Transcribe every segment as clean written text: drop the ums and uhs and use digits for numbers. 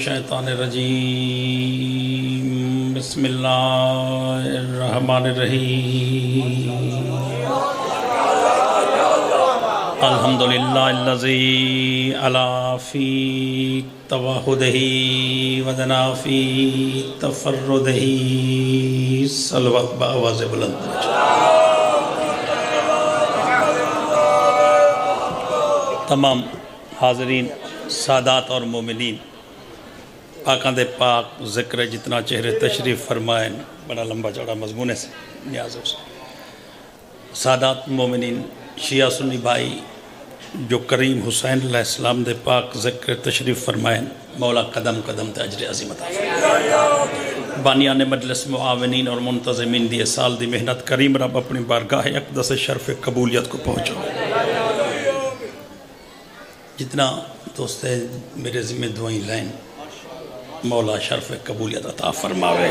الشیطان الرجیم بسم اللہ الرحمن الرحیم الحمدللہ الذی علا فی توحدہ ودنا فی تفردہ صلوات بآواز بلند تمام حاضرین سادات اور مومنین پاکاں دے پاک ذکر جتنا چہرے تشریف فرمائیں بڑا لمبا چوڑا مضمون ہے نیاز ہو سادات مومنین شیعہ سنی بھائی جو کریم حسین علیہ السلام دے پاک ذکر تشریف فرمائیں مولا قدم قدم تے اجر عظیم عطا فرمائیں بانیان مجلس معاونین اور منتظمین دی سال دی محنت کریم رب اپنی بارگاہ اقدس شرف قبولیت کو پہنچو جتنا دوست ہے میرے ذمہ دعائیں لائن مولا شرف قبولیت عطا فرماوے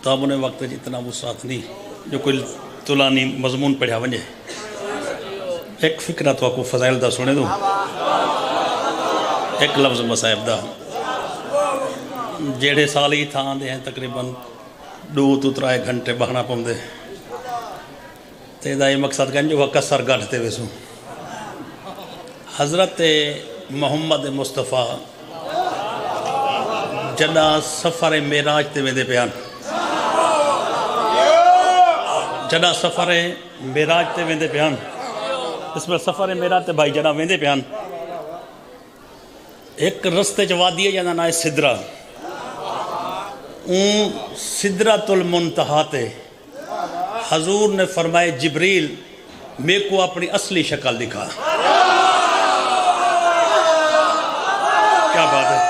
تاب انہیں وقت جتنا وہ ساتھ نہیں جو کوئی طولانی مضمون پڑھا ونجے ایک فکرہ تو آپ کو فضائل دا سنے دوں ایک لفظ مصائب دا جیڑے سالی تھا دے ہیں تقریباً 2-3 گھنٹے بہنا پم دے تیدہ یہ مقصد کہیں جو وقت سر گاڑھتے ویسوں حضرت محمد مصطفیٰ جڑا سفر معراج تے ویندے پیان جڑا سفر معراج تے ویندے پیان اس میں سفر معراج تے بھائی جڑا ویندے پیان ایک رستے چوادی ہے جانا نائے صدرہ صدرۃ المنتہا تے حضور نے فرمائے جبریل میں کو اپنی اصلی شکل دکھا کیا بات ہے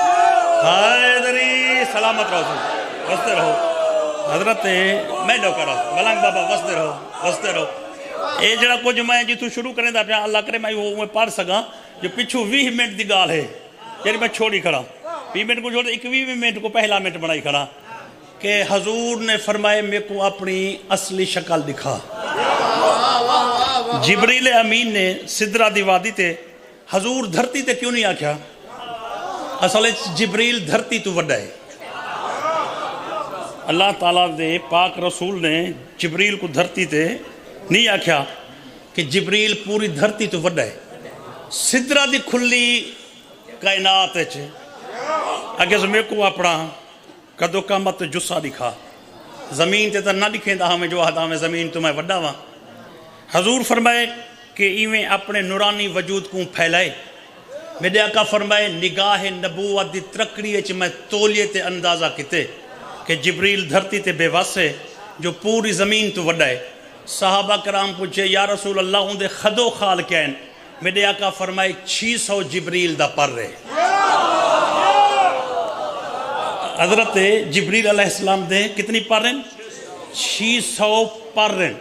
حیدری سلامت رہو وستے رہو حضرت میں نو کرا ملنگ بابا وستے رہو اے جڑا کچھ میں جی تو شروع کریں دا پیا اللہ کرے میں پڑھ سکا جو پچھو 20 منٹ دی گال ہے یعنی میں چھوڑی کھڑا 20 منٹ کو چھوڑ 21 منٹ کو پہلا منٹ بنائی کھڑا کہ حضور نے فرمائے میں کو اپنی اصلی شکل دکھا جبریل امین نے صدرہ دی وادی تے حضور دھرتی تے کیوں نہیں آکھیا اصل جبریل دھرتی تو وڈا ہے اللہ تعالیٰ دے پاک رسول نے جبریل کو دھرتی تے نہیں آکھیا کہ جبریل پوری دھرتی تو وڈا ہے صدرہ دی کھلی کائنات ہے اگر میں کو اپنا قدو قامت جسا دکھا زمین تے تا نہ دکھیں دا ہمیں جو آدھا ہمیں زمین تو میں وڈا ہوا حضور فرمائے کہ ایویں اپنے نورانی وجود کو پھیلائے میرے آقا فرمائے نگاہ نبوت دی ترکڑی اچھ میں تولیے تے اندازہ کتے کہ جبریل دھرتی تے بے واسے جو پوری زمین تو وڈا ہے صحابہ کرام پوچھے یا رسول اللہ ہوں دے خدو خال کیا ہیں میرے آقا فرمائے 600 جبریل دا پر رہے حضرت جبریل علیہ السلام دے کتنی پر رہن 600 پر رہن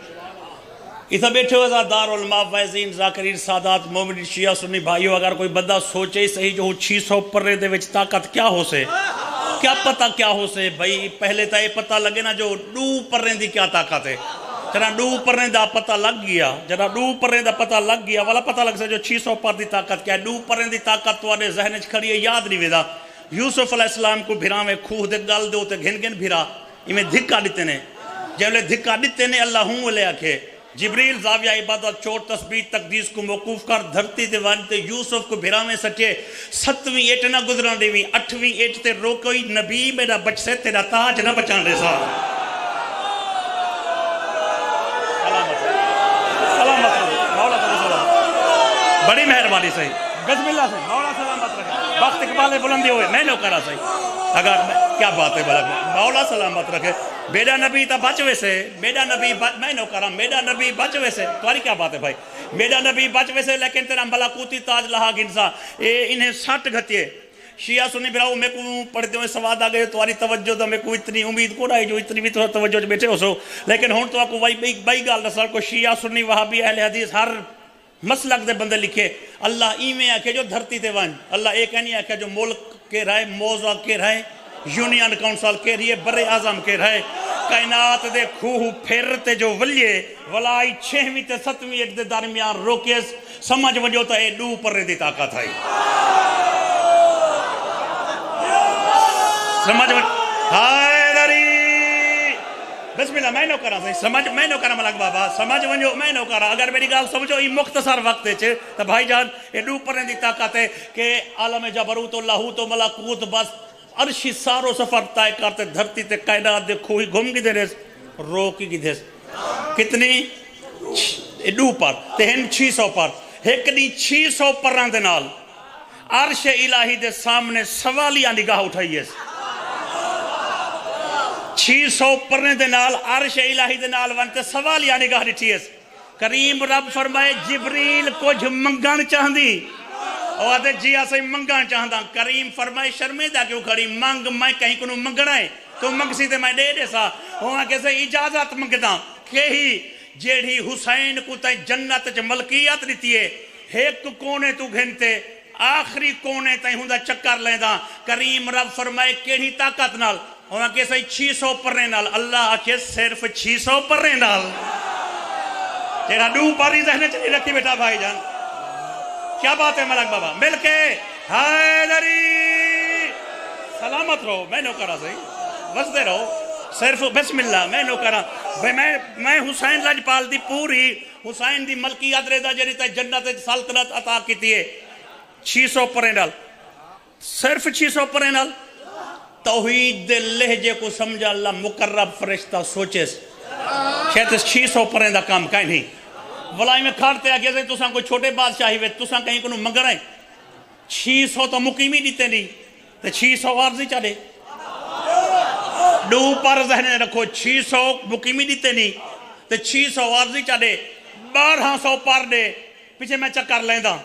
اتھا بیٹھے ہوئے دار علماء وائزین ذاکرین سادات مومنین شیعہ سنی بھائیو اگر کوئی بندہ سوچے صحیح جو 600 پر رہے دے وچ طاقت کیا ہو سے کیا پتہ کیا ہو سے بھائی پہلے تا یہ پتہ لگے نا جو 2 پر رہن دی کیا طاقت ہے جنا 2 پر رہن دا پتہ لگ گیا جنا 2 پر رہن دا پتہ لگ گیا والا پتہ لگ سے جو 600 پر دی طاقت کیا ہے 2 پر رہن دی طاقت تو آنے ذہن کھڑی ہے یاد نہیں ویدہ یوسف علیہ السلام کو بھیرا میں کھوہ دے گل دے ہوتے گھن گھن بھیرا میں دھکا دیتے نے جب لے دھکا دیتے نے اللہ ہوں لے آکھے جبریل زاویہ عبادت چوٹ تسبیح تقدیس کو موقوف کر دھرتی دے وانتے یوسف کو بھیرا میں سٹے 7ویں ایٹ نہ گزران دیویں 8ویں ایٹ تے روکوئی نبی میرا بچ سے تیرا تاج نہ بچان رہے سا سلامت مولا تعالیٰ سلام بڑی مہربانی صحیح بسم اللہ سے مولا سلامت رکھے وقت اقبال بلندی ہوئے میں نو کرا صحیح اگر کیا بات ہے بلک مولا سلامت رکھے میرا نبی تا بچ ویسے میرا نبی میں نو کرا میرا نبی بچ ویسے تمہاری کیا بات ہے بھائی میرا نبی بچ ویسے لیکن تیرا ملاکوتی تاج لہا گنسا انہیں 60 گھتیے شیعہ سنی براؤ میں کو پڑھتے ہوئے سواد آگئے تمہاری توجہ دا میں کو اتنی امید کو رہا ہے جو اتنی بھی توجہ بیٹھے ہو سو لیکن ہون تو آپ کو بائی گال نسل کو شیعہ سنی وہابی اہل حدیث ہر مسلک دے بندے لکھے اللہ ایمیں آکھے جو دھرتی تے وان اللہ ایک نہیں آکھے جو ملک کے رہے موضوع کے رہے یونین کونسل کے رہے بر اعظم کے رہے کائنات دے خوہ پھر تے جو ولیے ولائی 6ویں تے 7ویں اٹ دے درمیان روکیس سمجھ وجو تا اے دو پرے دی طاقت ہے سمجھ وجو ہائے دری بسم اللہ میں نو کرا صحیح سمجھ میں نو کرا ملک بابا سمجھ وجو میں نو کرا اگر میری گال سمجھو یہ مختصر وقت ہے تو بھائی جان اے دو پرے دی طاقت ہے کہ عالم جبروت و لاہوت و ملکوت بس عرشی سارو سفر طے کرتے دھرتی تے کائنات دے کھوئی گھوم گی دے ریس روکی گی دے کتنی دو پر تے ہن 600 پر ایک دی 600 پران دے نال عرش الہی دے سامنے سوالیاں نگاہ اٹھائی ہے 600 پران دے نال عرش الہی دے نال وانتے سوالیاں نگاہ ڈٹھی ہے کریم رب فرمائے جبریل کچھ منگان چاہندی اور آدھے جی آسے منگان چاہندہ کریم فرمائے شرمیدہ کیوں کھڑی منگ میں کہیں کنو منگنا ہے تو منگ سی تے میں دے دے سا وہاں کیسے اجازت منگدہ کہ ہی جیڑی حسین کو تے جنت چ ملکیت دیتی ہے ایک کونے تو گھنتے آخری کونے تے ہندہ چکر لیندہ کریم رب فرمائے کیڑی طاقت نال وہاں کیسے 600 پرنے نال اللہ آکھے صرف 600 پرنے نال تیرا دو پاری ذہنے چلی رکھی بیٹا بھائی جان کیا بات ہے ملک بابا مل کے حیدری سلامت رہو میں نو کرا صحیح وسدے رہو صرف بسم اللہ میں نو کرا میں حسین لاجپال دی پوری حسین دی ملکیت ریدہ جری تے جنت سلطنت عطا کی تیئے 600 پرے ڈال صرف 600 پرے ڈال توحید دے لہجے کو سمجھا اللہ مقرب فرشتہ سوچے شاید 600 پرے دا کام کہیں نہیں ولائی میں کھارتے آگے سے تساں کوئی چھوٹے بادشاہی ہوئے تساں کہیں کنو منگ رہے 600 تو مقیمی دیتے نہیں تو 600 عارضی چاہے دو پر ذہنے رکھو 600 مقیمی دیتے نہیں تو 600 عارضی چاہے 1200 پر دے پیچھے میں چکر لیندہ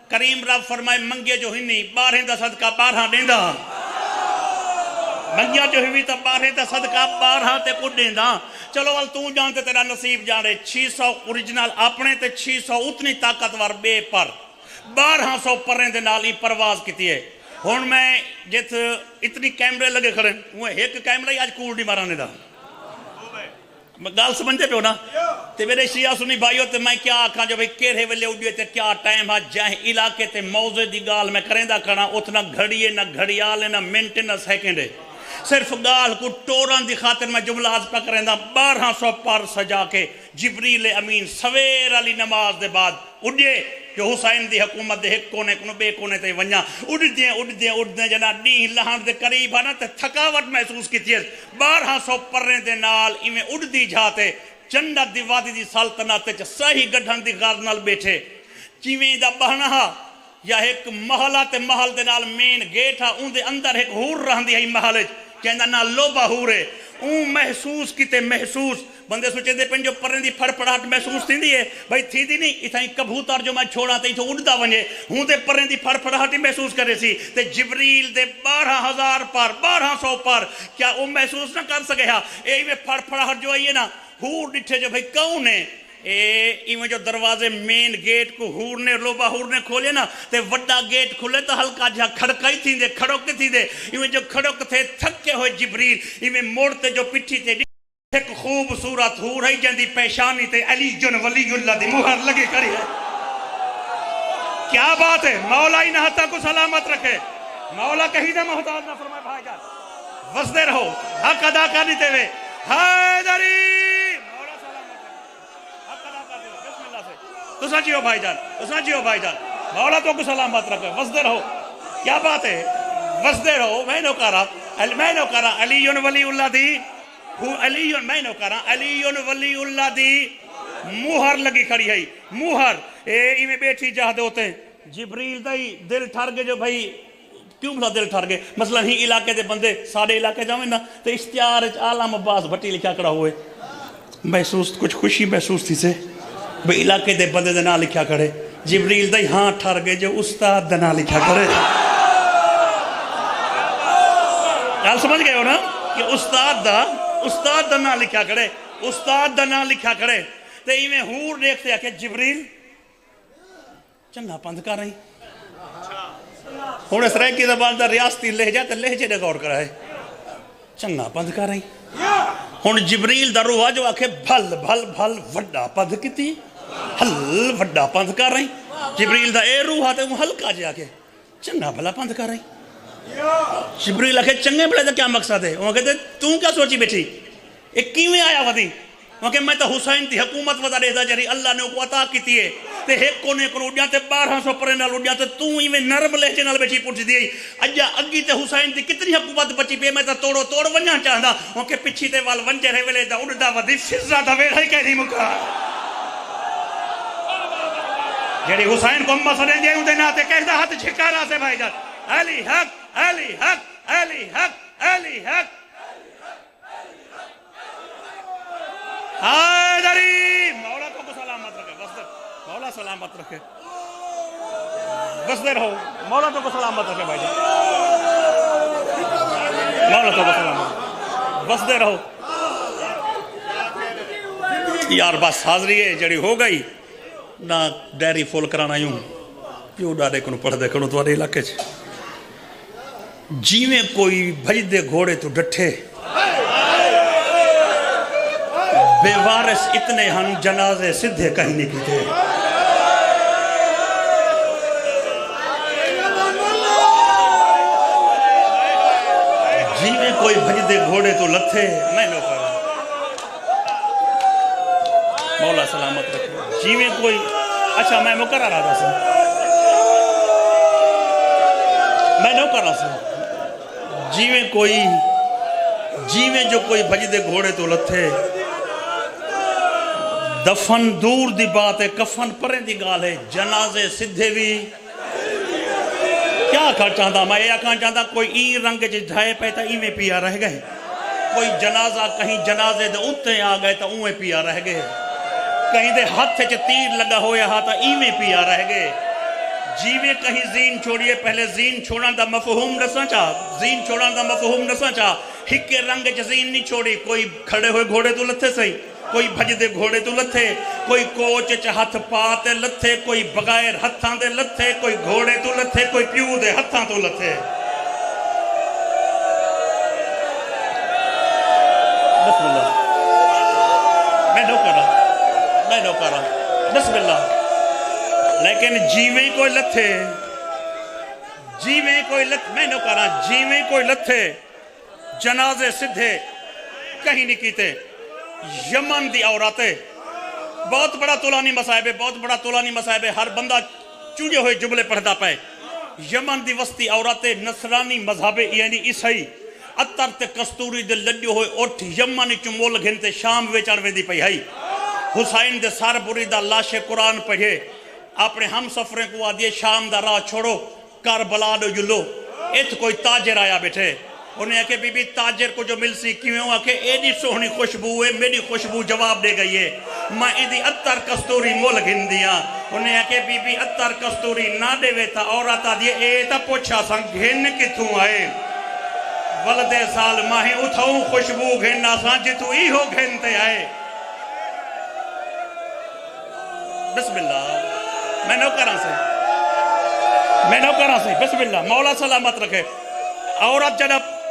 کریم رب فرمائے منگے جو ہی نہیں 12 دا صدقہ 12 دیندہ منگیا جو ہوئی تا 12 تا صدقہ 12 تے کو دیندہ چلو وال تو جانتے تیرا نصیب جانے 600 اوریجنل اپنے تے 600 اتنی طاقتور بے پر 1200 پریں دے نالی پرواز کیتی ہے ہون میں جت اتنی کیمرے لگے کھڑے وہ ایک کیمرہ ہی آج کوڑ نہیں مارانے دا گال سمجھتے پہ ہو نا تے میرے شیعہ سنی بھائیو تے میں کیا آکھاں جو بھئی کیرے ویلے اڈیے تے کیا ٹائم ہاں جائیں علاقے تے موضوع دی گال میں کریں دا کھڑا اتنا گھڑیے نہ گھڑیالے نہ منٹ نہ سیکنڈے صرف گال کو ٹوران دی خاطر میں جملہ آج پا کریں دا 1200 پر سجا کے جبریل امین سویر علی نماز دے بعد اڈیے جو حسین دی حکومت دے ایک کونے کنو بے کونے تے ونیا اڑ دیں جنا ڈین لہان دے قریب آنا تے تھکاوٹ محسوس کی تھی 1200 پرنے دے نال ایمیں اڑ دی جاتے جنت دی وادی دی سلطنت تے صحیح گڑھن دی غار نال بیٹھے چیویں دا بہنا یا ایک محلہ تے محل دے نال مین گیٹ ہا ان دے اندر ایک ہور رہن دی ہے محل کہندہ نا لوبا ہورے اون محسوس کیتے محسوس بندے سوچے دے پن جو پرن دی پھڑ پڑھاٹ محسوس تھی دی ہے بھائی تھی دی نہیں اتھائیں کبوتر جو میں چھوڑا تے تو اڑدا ونجے ہوں دے پرن دی پھڑ پڑھاٹی محسوس کرے سی تے جبریل دے 12,000 پر 1200 پر کیا وہ محسوس نہ کر سکے ہاں اے میں پھڑ پڑھاٹ جو آئیے نا ہور ڈٹھے جو بھائی کون ہے ایویں جو دروازے مین گیٹ کو ہور نے لوبا ہور نے کھولے نا تے وڈا گیٹ کھولے تو ہلکا جہاں کھڑکائی تھی دے کھڑک تھی دے ایویں جو کھڑک تھے تھکے ہوئے جبریل ایویں موڑتے جو پٹھی تھے ایک خوبصورت ہور ہے جندی پیشانی تے علی جن ولی اللہ دی مہر لگے کری ہے کیا بات ہے مولا ہی نہتا کو سلامت رکھے مولا کہیں دے محتاج نہ فرمائے بھائی جان وسدے رہو حق ادا کرنی ہوئے حیدری تو سچیو بھائی جان مولا تو کو سلامت رکھے وسدے رہو کیا بات ہے وسدے رہو میں نو کرا علی ولی اللہ دی علی میں نو کرا علی ولی اللہ دی موہر لگی کھڑی ہے موہر اے میں بیٹھی جہاں ہوتے ہیں جبریل دائی دل ٹھار گئے جو بھائی کیوں بھلا دل ٹھار گئے مثلا ہی علاقے دے بندے سارے علاقے جاؤں نا تو اشتہار عالم عباس بھٹی لکھا کڑا ہوئے محسوس کچھ خوشی محسوس تھی سے بھئی علاقے دے بندے دے نام لکھا کرے جبریل دائی ہاں ٹھار گئے جو استاد دے نام لکھا کرے کال سمجھ گئے ہو نا کہ استاد دا نام لکھا کرے استاد دا نام لکھا کرے تو ایمیں ہور دیکھتے ہیں کہ جبریل چنگا پند کر رہی ہون اس رہے کی زبان دا ریاستی لہجہ تے لہجے دے غور کرا ہے چنگا پند کر رہی ہن جبریل دا روح جو آکھے بھل بھل بھل وڈا پندھ کیتی ہل وڈا پندھ کر رہی جبریل دا اے روح آتے وہ ہلکا جا کے چنگا بھلا پندھ کر رہی جبریل آکھے چنگے بھلے دا کیا مقصد ہے وہ کہتے توں کیا سوچی بیٹھی ایک کیویں آیا ودی وہ کہ میں تا حسین دی حکومت ودا دے دا جری اللہ نے کو عطا کیتی ہے تے ایک کونے کو اڈیا تے 1200 پرے نال اڈیا تے تو ایویں نرم لہجے نال بیٹھی پوچھ دی اجا اگی تے حسین دی کتنی حکومت بچی پئی میں تا توڑو توڑ ونجا چاہندا او کہ پچھی تے وال ونجے رے ویلے دا اڈدا ودی فضا دا ویڑا ہی کہدی مکا جڑی حسین کو امہ سنے دے اون دے نا تے کہدا ہاتھ جھکارا سے بھائی جان علی حق علی حق علی حق علی حق حیدری مولا تو کو سلامت رکھے بس مولا سلامت رکھے بس دے رہو مولا تو کو سلامت رکھے بھائی جان مولا تو کو سلامت بس دے رہو یار بس حاضری ہے جڑی ہو گئی نہ ڈیری فول کرانا یوں پیو ڈاڑے کنو پڑھ دے کنو توارے علاقے جیویں کوئی بھج دے گھوڑے تو ڈٹھے بے وارث اتنے ہن جنازے سدھے کہیں نہیں کیتے جیویں کوئی بھج دے گھوڑے تو لتھے میں نو کرا مولا سلامت رکھے جیویں کوئی اچھا میں مقرر رہا سا میں نو کر رہا سا جیویں جو کوئی بھج دے گھوڑے تو لتھے دفن دور دی بات ہے کفن پرے دی گال ہے جنازے سدھے بھی کیا کھا چاہتا میں یہ کھا چاہتا کوئی این رنگ جی دھائے پیتا ایویں پیا رہ گئے کوئی جنازہ کہیں جنازے دے اتے آ گئے تا اویں پیا رہ گئے کہیں دے ہاتھ چے تیر لگا ہویا ہاں تا ایویں پیا رہ گئے جیویں کہیں زین چھوڑیے پہلے زین چھوڑان دا مفہوم نسا چاہ زین چھوڑان دا مفہوم نسا چاہ ہکے رنگ چے زین نہیں چھوڑی کوئی کھڑے ہوئے گھوڑے تو لتھے سہی کوئی بھج دے گھوڑے تو لتھے کوئی کوچ چے ہتھ پاتے لتھے کوئی بغیر ہتھاں دے لتھے کوئی گھوڑے تو لتھے کوئی پیو دے ہتھاں تو لتھے بسم اللہ میں نو کرا بسم اللہ لیکن جیویں کوئی لتھے میں نو کرا جیویں کوئی لتھے جنازے سدھے کہیں نہیں کیتے یمن دی عورتیں بہت بڑا طولانی مسائب ہے ہر بندہ چونجے ہوئے جملے پڑھدا پائے یمن دی وسطی عورتیں نصرانی مذہب یعنی عیسائی اتر تے کستوری دے لڈیو ہوئے اٹھ یمن چمول گھنتے شام ویچار ویدی پئی ہائی حسین دے سار بری دا لاش قرآن پڑھے اپنے ہم سفریں کو آدھئے شام دا راہ چھوڑو کربلا دو جلو ایت کوئی تاجر آیا بیٹھے انہیں کہ بی بی تاجر کو جو مل سی کیوں ہوا کہ ایڈی سوہنی خوشبو ہے میری خوشبو جواب دے گئی ہے میں ایدی اتر کستوری مول گھن دیا انہیں کہ بی بی اتر کستوری نہ دے وے تھا اور آتا دیئے اے تا پوچھا سن گھن کتوں آئے ولدے سال ماہیں اتھاؤں خوشبو گھننا سان جتو ہی ہو گھنتے آئے بسم اللہ میں نو کرا سے بسم اللہ مولا سلامت رکھے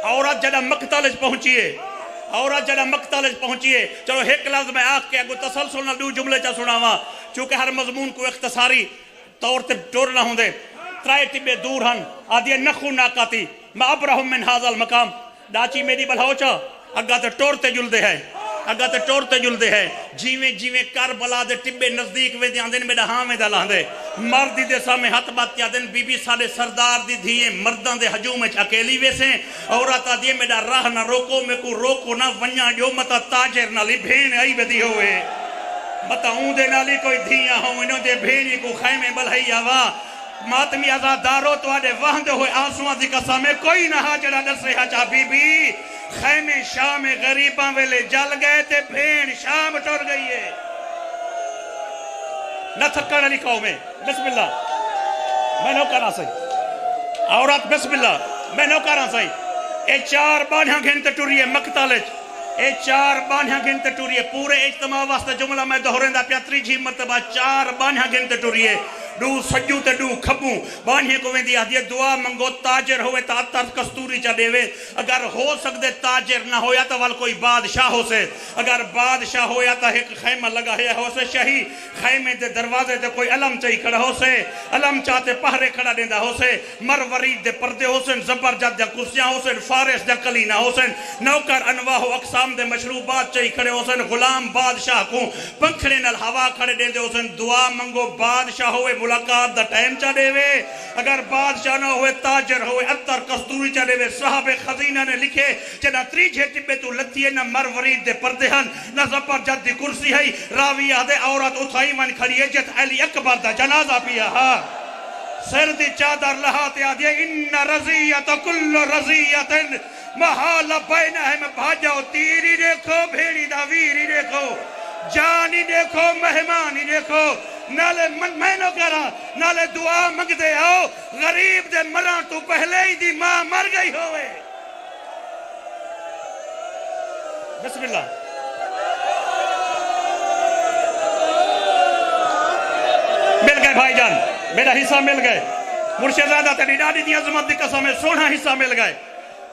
عورت جڑا مقتلج پہنچیے چلو ایک لفظ میں آکھ کے اگو تسلسل نہ دو جملے چا سناوا چونکہ ہر مضمون کو اختصاری طور تے ٹورنا ہوں دے ترائے ٹبے دور ہن آدھیے نخو ناکاتی میں ابرہم من حاضر مقام ڈاچی میری بلہو چا اگا تے ٹور تے جل دے ہے جیویں کربلا دے ٹبے نزدیک وے دیاں دن میڈا ہاں میں دا لاندے مردی دے سامنے ہاتھ بات کیا دن بی بی سارے سردار دی دھیئے مردان دے حجوم اچھ اکیلی ویسے عورتا دیئے میڈا راہ نہ روکو میں کو روکو نہ ونیا جو متا تاجر نہ لی بھین آئی بدی ہوئے متا اون دے نہ لی کوئی دھیاں ہوں انہوں دے بھینی کو خیمے بلہی آوا ماتمی ازادارو تو آدھے وہندے ہوئے آنسوان دی قسمیں کوئی نہ حاجرہ نسے حجا بی بی خیمے شام غریباں ویلے جل گئے تے بھین شام ٹور گئی ہے نہ تھکڑ علی قومیں بسم اللہ میں نو کرا سائی عورت بسم اللہ میں نو کرا سائی اے 4 بانیاں گھنٹے ٹوریے مقتلج اے 4 بانیاں گھنٹے ٹوریے پورے اجتماع واسطہ جملہ میں دہرین دا پیاتری جھی مرتبہ 4 بانیاں گھنٹے ٹوریے دو سجو تے دو کھبوں بانیے کو ویندی آدھی دعا منگو تاجر ہوئے تا اتر کستوری چا دے وے اگر ہو سکتے تاجر نہ ہویا تا وال کوئی بادشاہ ہو سے اگر بادشاہ ہویا تا ایک خیمہ لگا ہے ہو سے شہی خیمے دے دروازے دے کوئی علم چاہی کھڑا ہو سے علم چاہتے پہرے کھڑا دیندہ ہو سے مرورید دے پردے ہو سے زبرجد دے کرسیاں ہو سے فارس دے قلینہ ہو سے نوکر انواع و اقسام دے مشروبات چاہی کھڑے ہو سے غلام بادشاہ کو پنکھڑے نل ہوا کھڑے دیندے ہو سے دعا منگو بادشاہ ہوئے ملاقات دا ٹائم چا دے وے اگر بادشاہ نہ ہوئے تاجر ہوئے اتر کستوری چا دے وے صاحب خزینہ نے لکھے چنا تریجھے ٹبے تو لتی ہے نہ مرورید دے پردے ہن نہ زبرجد دی کرسی ہے راوی آدھے عورت اتھائی من کھڑی ہے جت علی اکبر دا جنازہ پیا ہاں سر دی چادر لہاتے آدھے ان رضیت کل رضیت محال بینہ ہے میں بھاجاؤ تیری دیکھو بھیڑی دا ویری دیکھو جانی دیکھو مہمانی دیکھو نالے میں نو کرا نالے دعا مگ دے آؤ غریب دے مران تو پہلے ہی دی ماں مر گئی ہوئے بسم اللہ مل گئے بھائی جان میرا حصہ مل گئے مرشد زیادہ تیری ڈاڈی دی عظمت دی قسم ہے سونا حصہ مل گئے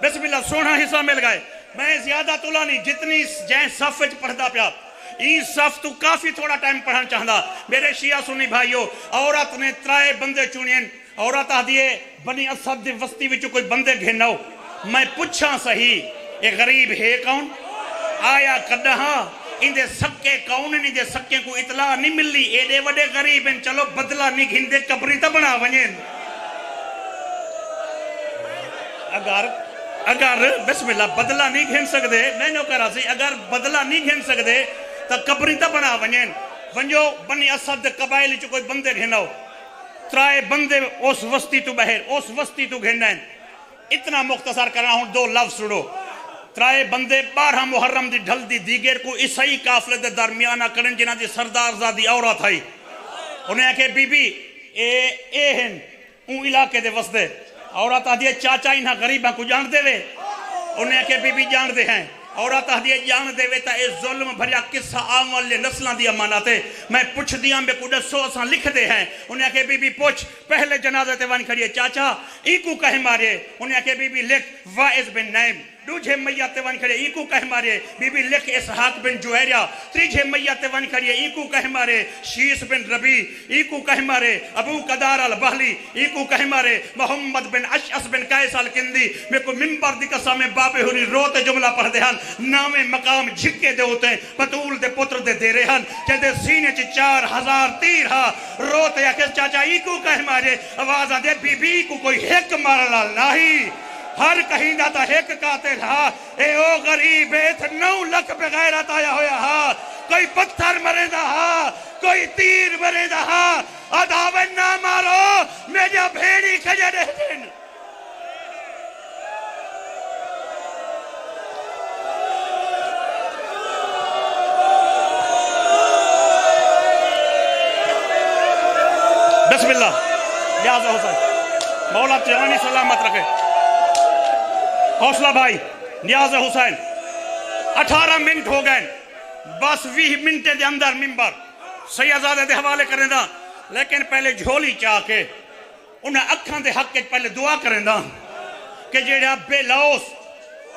بسم اللہ سونا حصہ مل گئے میں زیادہ تولا نہیں جتنی جائیں صف وچ پڑھدا پیا این صف تو کافی تھوڑا ٹائم پڑھنا چاہندا میرے شیعہ سنی بھائیو عورت نے ترائے بندے چونین عورت آدھیے بنی اسد دی وسطی وچو کوئی بندے گھنو میں پوچھاں صحیح یہ غریب ہے کون آیا کڈہاں ان دے سکے کون ان دے سکے کو اطلاع نہیں ملی ایڈے وڈے غریب ہیں چلو بدلہ نہیں گھن دے قبری تا بنا ونین اگر بسم اللہ بدلہ نہیں گھن سکتے میں نو کرا سی اگر بدلہ نہیں گھن سکتے تا قبری تا بنا ونین ونجو بنی اسد قبائل چو کوئی بندے گھنو ترائے بندے اس وسطی تو بہر اس وسطی تو گھنن اتنا مختصر کرنا ہوں دو لفظ سنو ترائے بندے 12 محرم دی ڈھل دی دیگر کو عیسائی قافلے دے درمیانہ کرن جنہ دی سردار زادی عورت آئی انہیں کہ بی بی اے ہن اون علاقے دے وسطے عورت آدھی چاچا انہا غریبہ کو جان دے وے انہیں کہ بی بی جان دے ہیں عورت آدھی جان دے وے تا اے ظلم بھریا قصہ آمال لے نسلان دی اماناتے میں پوچھ دیاں بے کڈے سو اساں لکھ دے ہیں انہیں کہ بی بی پوچھ پہلے جنازے تے وان کھڑیے چاچا ایکو کہہ مارے انہیں کہ بی بی لکھ وائز بن نائم دوجھے میت ون کھڑے ایکو کہہ مارے بی بی لکھ اسحاق بن جوہریہ تریجھے میت ون کھڑے ایکو کہہ مارے شیس بن ربی ایکو کہہ مارے ابو قدار البہلی ایکو کہہ مارے محمد بن اشعث بن قیس الکندی میں کو منبر دی قسم بابے ہوری روتے جملہ پڑھ دے ہن نامے مقام جھکے دے ہوتے ہیں پتول دے پتر دے دے رہے ہن کہ دے سینے چی 4000 تیر ہا روتے یا کہ چاچا ایکو کہہ مارے آواز دے بی بی کو کوئی حق مارلا نہیں ہر کہیں دا تا ایک قاتل ہا اے او غریب ایت 9 لکھ بغیرت آیا ہویا ہا کوئی پتھر مرے دا ہا کوئی تیر مرے دا ہا ادھاون نہ مارو میجا بھیڑی کھجے دے دن بسم اللہ نیاز حسین مولا جوانی سلامت رکھے حوصلہ بھائی نیاز حسین 18 منٹ ہو گئے بس 20 منٹ دے اندر ممبر سیدزادے دے حوالے کریں دا لیکن پہلے جھولی چاہ کے انہیں اکھاں دے حق کے پہلے دعا کریں دا کہ جیڑا بے لاؤس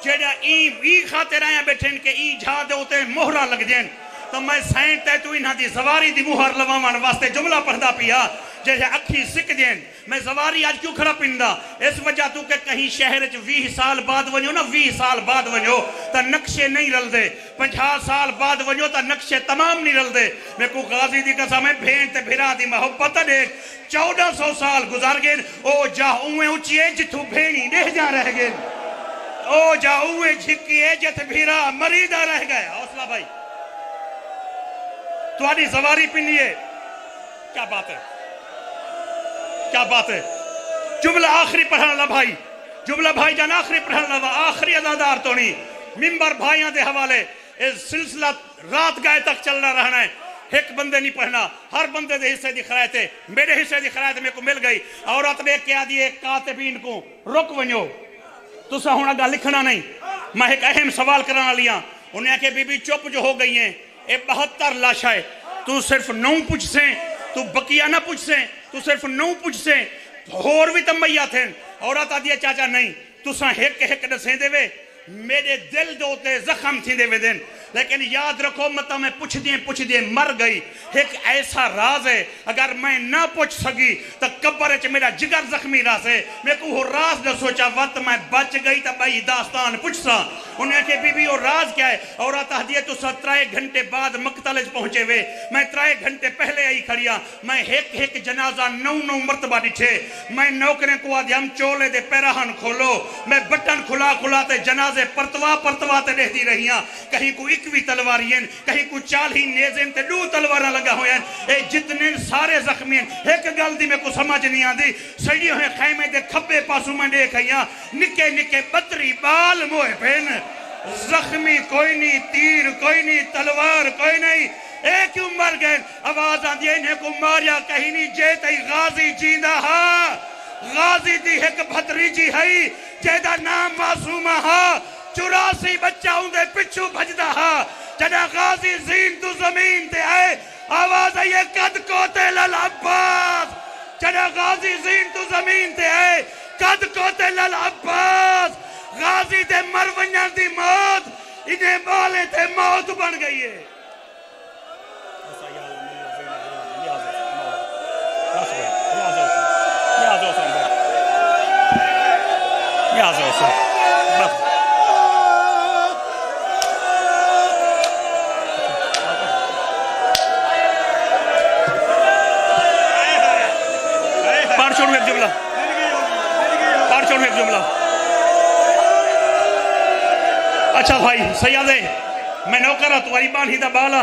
جیڑا ای خاطر آیا بیٹھیں کہ ای جھا دے ہوتے مہرہ لگ دیں تو میں سینٹے تو انہاں دی زواری دی مہر لوامان واسطے جملہ پڑھدا پیا جیسے اکھی سکھ دیں میں زواری آج کیوں کھڑا پندہ اس وجہ تو کہ کہیں شہر 20 سال بعد ونیو نا 20 سال بعد ونیو تا نقشے نہیں رل دے 50 سال بعد ونیو تا نقشے تمام نہیں رل دے میں کو غازی دی قسم ہے بھین تے بھرا دی محبت دیکھ 1400 سال گزار گئے او جا اوے اچھئے جتو بھینی دے جا رہ گئے او جا اوے جھکیے جت بھیرا مریدہ رہ گئے حوصلہ بھائی تو آنی زواری پنیے کیا بات ہے کیا بات ہے جملہ آخری پڑھنا لہا بھائی جملہ بھائی جان آخری پڑھنا لہا آخری ازادار تو نہیں ممبر بھائیاں دے حوالے اس سلسلہ رات گائے تک چلنا رہنا ہے ایک بندے نہیں پڑھنا ہر بندے دے حصے دی خرائطے میرے حصے دی خرائطے میں کو مل گئی عورت نے کیا دیئے کاتبین کو رک ونیو تو سا ہونا گا لکھنا نہیں میں ایک اہم سوال کرنا لیا انہیں کہ بی بی چپ جو ہو گئی ہیں اے 72 لاشائے تو صرف 9 پوچھ سیں تو بقیہ نہ پوچھ سیں تو صرف نو پوچھ سے اور بھی تمیا تھے عورت آدھی چاچا نہیں تساں ایک دسیں دے وے میرے دل دوتے زخم تھی دے وے دن لیکن یاد رکھو مطلب میں پوچھ دیں مر گئی ایک ایسا راز ہے اگر میں نہ پوچھ سکی تو قبر ہے میرا جگر زخمی راز ہے میں کو وہ راز نہ سوچا وقت میں بچ گئی تو بھائی داستان پوچھ سا انہیں کہ بی بی وہ راز کیا ہے عورت آدھی تو 17 گھنٹے بعد مقتلج پہنچے ہوئے میں 3 گھنٹے پہلے آئی کھڑیا میں ایک جنازہ 9 مرتبہ ڈٹھے میں نوکریں کو آدھی ہم چولے دے پیراہن کھولو میں بٹن کھلا تے جنازے پرتوا تے دے دی رہیاں کہیں کو 21 تلواریاں کہیں کو 40 نیزیں تے 2 تلواراں لگا ہوئے ہیں اے جتنے سارے زخمی ہیں ایک گل دی میں کو سمجھ نہیں آدھی سڑیوں ہیں خیمے دے کھبے پاسوں میں دیکھ آئیاں نکے بطری بال موہ پین زخمی کوئی نہیں تیر کوئی نہیں تلوار کوئی نہیں اے کیوں مر گئے آواز آن دیئے انہیں کو ماریا کہیں نہیں جیتے غازی جیندہ ہا غازی دی ایک بھتری جی ہے جیدہ نام معصومہ ہا 84 بچہ ہوں دے پچھو بھجدہ ہا جنہ غازی زین تو زمین تے آئے آواز آئیے قد کوتے للعباس جنہ غازی زین تو زمین تے آئے قد کوتے للعباس غازی تے مروینیاں دی موت انہیں بالے تے موت بن گئی ہے اچھا بھائی سیادے میں نوکرہ تمہاری بانی دا بالا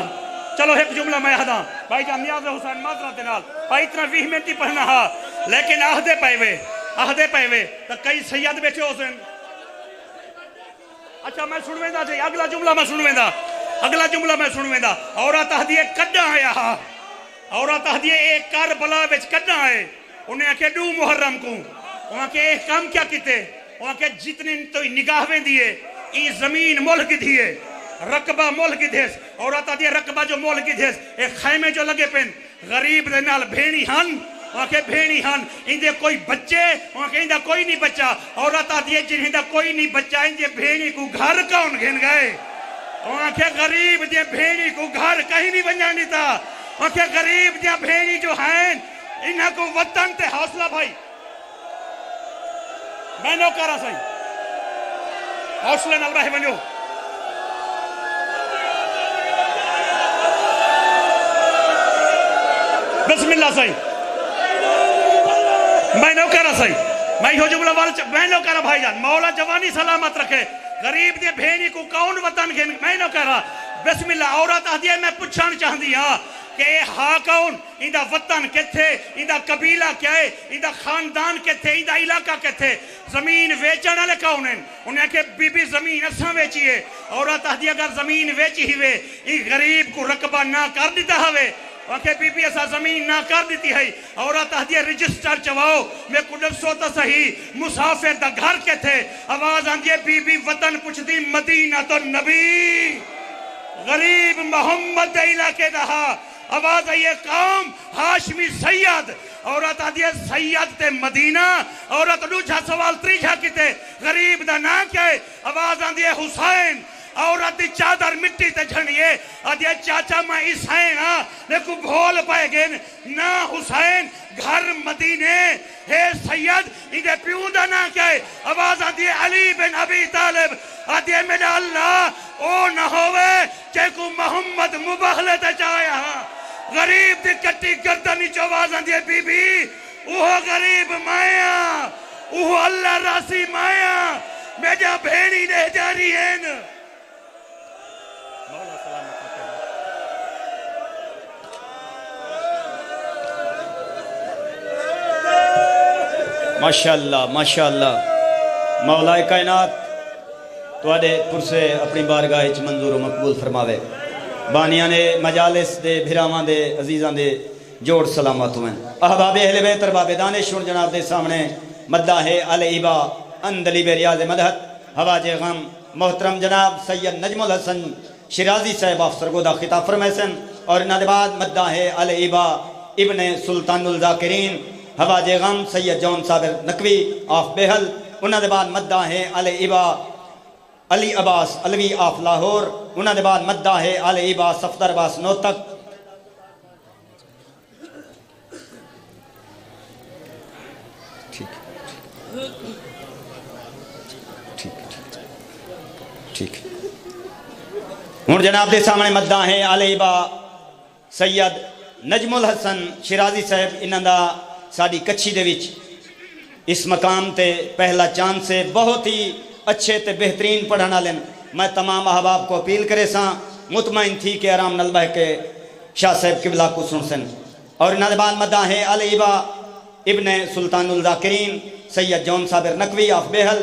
چلو ایک جملہ میں آدھا بھائی جان نیاز حسین معذرت نال بھائی اتنا 20 منٹ ہی پڑھنا ہا لیکن آہدے پائے وے تو کئی سید بیٹھے ہو سن اچھا میں سنویں دا جی اگلا جملہ میں سنویں دا عورت آہدیے کڈا آیا ہا عورت آہدیے ایک کربلا وچ کڈا آئے انہیں آکے 2 محرم کو وہاں کے ایک کام کیا کیتے وہاں کے جتنے تو نگاہویں دیئے ای زمین ملک دیئے رقبہ ملک دیس عورت آدھی رقبہ جو ملک دیس ایک خیمے جو لگے پین غریب دے نال بھینی ہن وہاں کے بھینی ہن اندے کوئی بچے وہاں کے اندہ کوئی نہیں بچہ عورت آدھی جنہیں اندہ کوئی نہیں بچہ اندے بھینی کو گھر کون گھن گئے وہاں کے غریب دے بھینی کو گھر کہیں نہیں بنجا نہیں تھا وہاں کے غریب دے بھینی جو ہیں انہاں کو وطن تے حوصلہ بھائی میں نو کہہ رہا سائی حوصلہ نال بہے بنیو بسم اللہ سائی میں نو کہہ رہا سائی میں ہو جملہ والا میں نو کہہ رہا بھائی جان مولا جوانی سلامت رکھے غریب دے بھینی کو کون وطن گھن میں نو کہہ رہا بسم اللہ عورت آدھی میں پچھان چاہ دیا کہ اے ہاں کون اندہ وطن کتھے اندہ قبیلہ کیا ہے اندہ خاندان کتھے اندہ علاقہ کتھے زمین ویچن والے کون ہیں انہیں کہ بی بی زمین اساں ویچی ہے عورت آدھی اگر زمین ویچی ہوئے ای غریب کو رقبہ نہ کر دیتا ہوئے وہاں بی بی ایسا زمین نہ کر دیتی ہے عورت آدھی رجسٹر چواؤ میں کڈل سوتا صحیح مسافر دا گھر کے تھے آواز آندھی بی بی وطن پوچھ دی مدینہ تو نبی غریب محمد علاقے دہا آواز آئیے قوم ہاشمی سید عورت آدھی سید تے مدینہ عورت دوجھا سوال تریجھا کیتے غریب دا نا کیا ہے آواز آدھی حسین عورت دی چادر مٹی تے جھنیے آدھی چاچا میں حسین ہاں لیکن بھول پائے گئے نا حسین گھر مدینے ہے سید ادھے پیودہ نا کیا ہے آواز آدھی علی بن ابی طالب آدھی میرا اللہ او نہ ہوئے چاہے کو محمد مباہلت چاہیا ہاں غریب دی کٹی گردنی چواز آدھی بی بی اوہ غریب مایا اوہ اللہ راسی مایا میجا بھینی دے جاری ہیں ماشاءاللہ ماشاءاللہ مولا کائنات تو آدھے پرسے اپنی بارگاہ اچھ منظور و مقبول فرماوے بانیاں نے مجالس دے بھراواں دے عزیزاں دے جوڑ سلامت ہوئیں احباب اہل بیت ارباب دانشور جناب دے سامنے مداح العبا اندلی بے ریاض مدحت حواج غم محترم جناب سید نجم الحسن شرازی صاحب افسر گودہ خطاب فرمیسن اور انہاں دے بعد مداح العبا ابن سلطان الذاکرین حواج غم سید جون صابر نقوی آف بہل انہاں دے بعد مدہ ہے علی عباس علوی آف لاہور انہاں دے بعد مدہ ہے علی عباس صفدر عباس نوتک ٹھیک ہوں جناب دے سامنے مدہ ہیں علی با سید نجم الحسن شیرازی صاحب انہاں دا ساڑی کچھی دے وچ اس مقام تے پہلا چاند سے بہت ہی اچھے تے بہترین پڑھانا لیں میں تمام احباب کو اپیل کرے ساں مطمئن تھی کہ آرام نلبہ کے شاہ صاحب قبلہ کو سن سن اور انہاں دے بعد مدہ ہیں علی با ابن سلطان الذاکرین سید جون صابر نقوی آف بہل